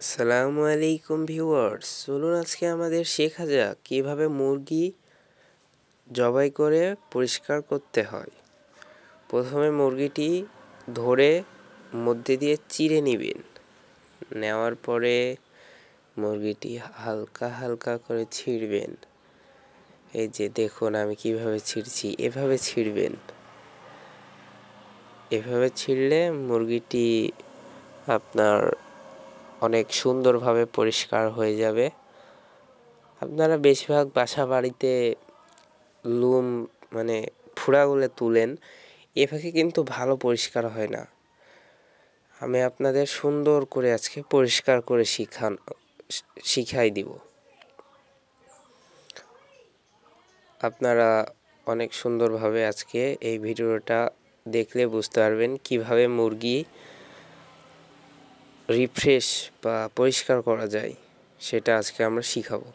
আসসালামু আলাইকুম ভিউয়ার্স, চলুন আজকে আমাদের শেখা যাক কীভাবে মুরগি জবাই করে পরিষ্কার করতে হয়। প্রথমে মুরগিটি ধরে মধ্যে দিয়ে চিড়ে নেবেন। নেওয়ার পরে মুরগিটি হালকা হালকা করে ছিঁড়বেন। এই যে দেখুন আমি কিভাবে ছিঁড়ছি, এভাবে ছিঁড়বেন। এভাবে ছিঁড়লে মুরগিটি আপনার অনেক সুন্দরভাবে পরিষ্কার হয়ে যাবে। আপনারা বেশিরভাগ বাসা বাড়িতে লুম ফুড়াগুলো তুলেন, এভাবে কিন্তু ভালো পরিষ্কার হয় না। আমি আপনাদের সুন্দর করে আজকে পরিষ্কার করে শিখাই দিব। আপনারা অনেক সুন্দরভাবে আজকে এই ভিডিওটা দেখলে বুঝতে পারবেন কিভাবে মুরগি রিফ্রেশ বা পরিষ্কার করা যায়, সেটা আজকে আমরা শিখাবো।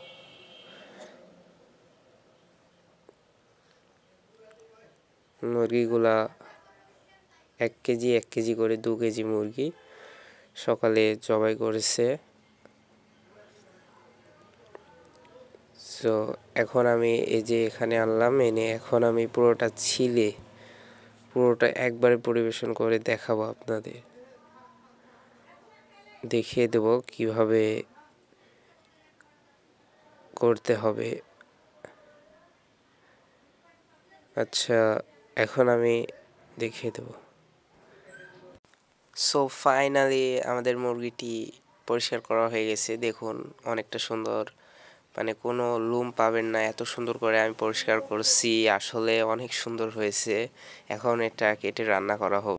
মুরগিগুলা 1 কেজি করে 2 কেজি মুরগি সকালে জবাই করেছে। সো এখন আমি এই যে এখানে আনলাম, এনে এখন আমি পুরোটা একবারে পরিবেশন করে দেখাবো আপনাদের, দেখিয়ে দেব কিভাবে করতে হবে। আচ্ছা, এখন আমি দেখিয়ে দেব। সো ফাইনালি আমাদের মুরগিটি পরিষ্কার করা হয়ে গেছে। দেখুন অনেকটা সুন্দর, কোনো লুম পাবেন না, এত সুন্দর করে আমি পরিষ্কার করছি। আসলে অনেক সুন্দর হয়েছে। এখন এটা কেটে রান্না করা হবে।